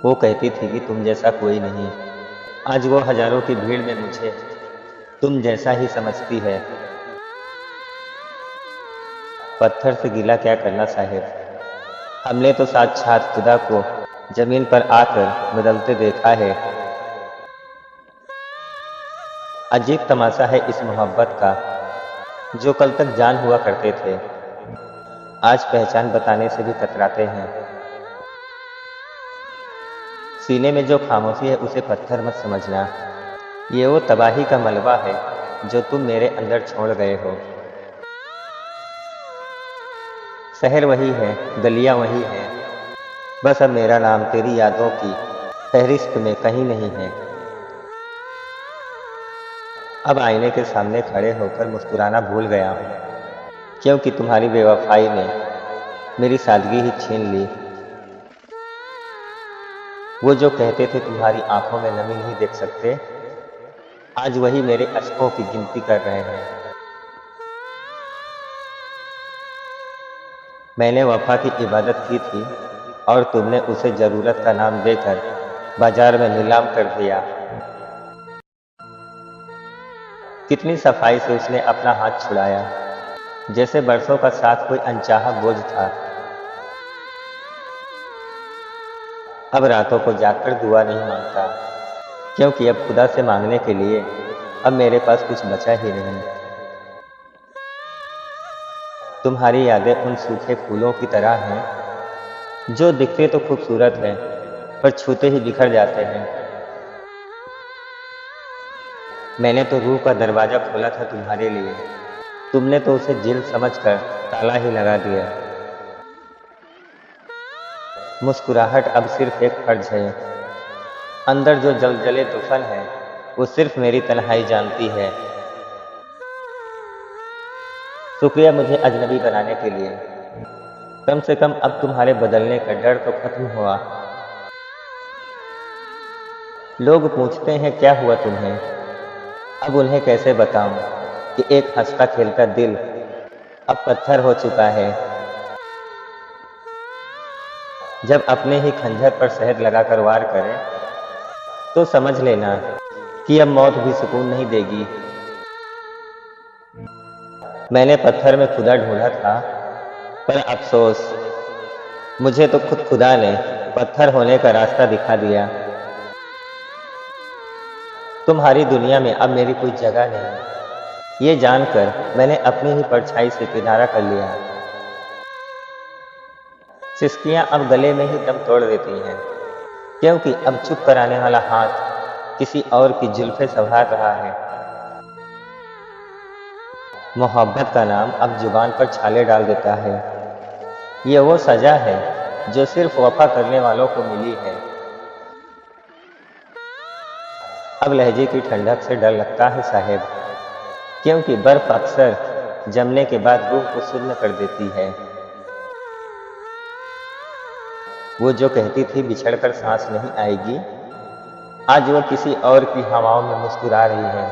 वो कहती थी कि तुम जैसा कोई नहीं। आज वो हजारों की भीड़ में मुझे तुम जैसा ही समझती है। पत्थर से गिला क्या करना साहिब, हमने तो साक्षात खुदा को जमीन पर आकर बदलते देखा है। अजीब तमाशा है इस मोहब्बत का, जो कल तक जान हुआ करते थे आज पहचान बताने से भी कतराते हैं। सीने में जो खामोशी है उसे पत्थर मत समझना, ये वो तबाही का मलबा है जो तुम मेरे अंदर छोड़ गए हो। शहर वही है, गलियां वही हैं, बस अब मेरा नाम तेरी यादों की फहरिस्त में कहीं नहीं है। अब आईने के सामने खड़े होकर मुस्कुराना भूल गया हूँ, क्योंकि तुम्हारी बेवफाई ने मेरी सादगी ही छीन ली। वो जो कहते थे तुम्हारी आंखों में नमी नहीं देख सकते, आज वही मेरे अश्कों की गिनती कर रहे हैं। मैंने वफा की इबादत की थी और तुमने उसे जरूरत का नाम देकर बाजार में नीलाम कर दिया। कितनी सफाई से उसने अपना हाथ छुड़ाया, जैसे बरसों का साथ कोई अनचाहा बोझ था। अब रातों को जाकर दुआ नहीं मांगता, क्योंकि अब खुदा से मांगने के लिए अब मेरे पास कुछ बचा ही नहीं। तुम्हारी यादें उन सूखे फूलों की तरह हैं, जो दिखते तो खूबसूरत हैं पर छूते ही बिखर जाते हैं। मैंने तो रूह का दरवाजा खोला था तुम्हारे लिए, तुमने तो उसे जिल समझकर ताला ही लगा दिया। मुस्कुराहट अब सिर्फ एक फर्ज है, अंदर जो जलजले तूफान है वो सिर्फ मेरी तन्हाई जानती है। शुक्रिया मुझे अजनबी बनाने के लिए, कम से कम अब तुम्हारे बदलने का डर तो खत्म हुआ। लोग पूछते हैं क्या हुआ तुम्हें, अब उन्हें कैसे बताऊं कि एक हंसता खेलता दिल अब पत्थर हो चुका है। जब अपने ही खंजर पर शहद लगाकर वार करें तो समझ लेना कि अब मौत भी सुकून नहीं देगी। मैंने पत्थर में खुदा ढूंढा था, पर अफसोस मुझे तो खुद खुदा ने पत्थर होने का रास्ता दिखा दिया। तुम्हारी दुनिया में अब मेरी कोई जगह नहीं, ये जानकर मैंने अपनी ही परछाई से किनारा कर लिया। सिसकियां अब गले में ही दम तोड़ देती हैं, क्योंकि अब चुप कराने वाला हाथ किसी और की जुल्फे संभाल रहा है। मोहब्बत का नाम अब जुबान पर छाले डाल देता है, ये वो सजा है जो सिर्फ वफा करने वालों को मिली है। अब लहजे की ठंडक से डर लगता है साहिब, क्योंकि बर्फ अक्सर जमने के बाद रूह को सुन्न कर देती है। वो जो कहती थी बिछड़कर सांस नहीं आएगी, आज वो किसी और की हवाओं में मुस्कुरा रही है।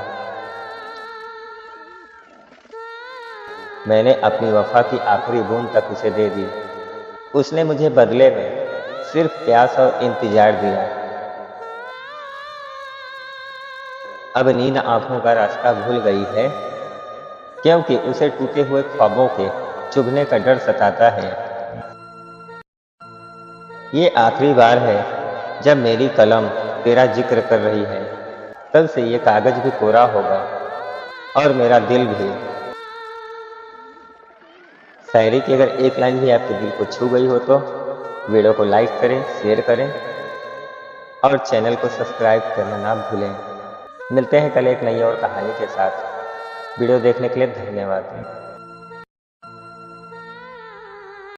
मैंने अपनी वफा की आखिरी बूंद तक उसे दे दी, उसने मुझे बदले में सिर्फ प्यास और इंतजार दिया। अब नींद आंखों का रास्ता भूल गई है, क्योंकि उसे टूटे हुए ख्वाबों के चुभने का डर सताता है। ये आखिरी बार है जब मेरी कलम तेरा जिक्र कर रही है, कल से ये कागज भी कोरा होगा और मेरा दिल भी। शायरी की अगर एक लाइन भी आपके दिल को छू गई हो तो वीडियो को लाइक करें, शेयर करें और चैनल को सब्सक्राइब करना ना भूलें। मिलते हैं कल एक नई और कहानी के साथ। वीडियो देखने के लिए धन्यवाद।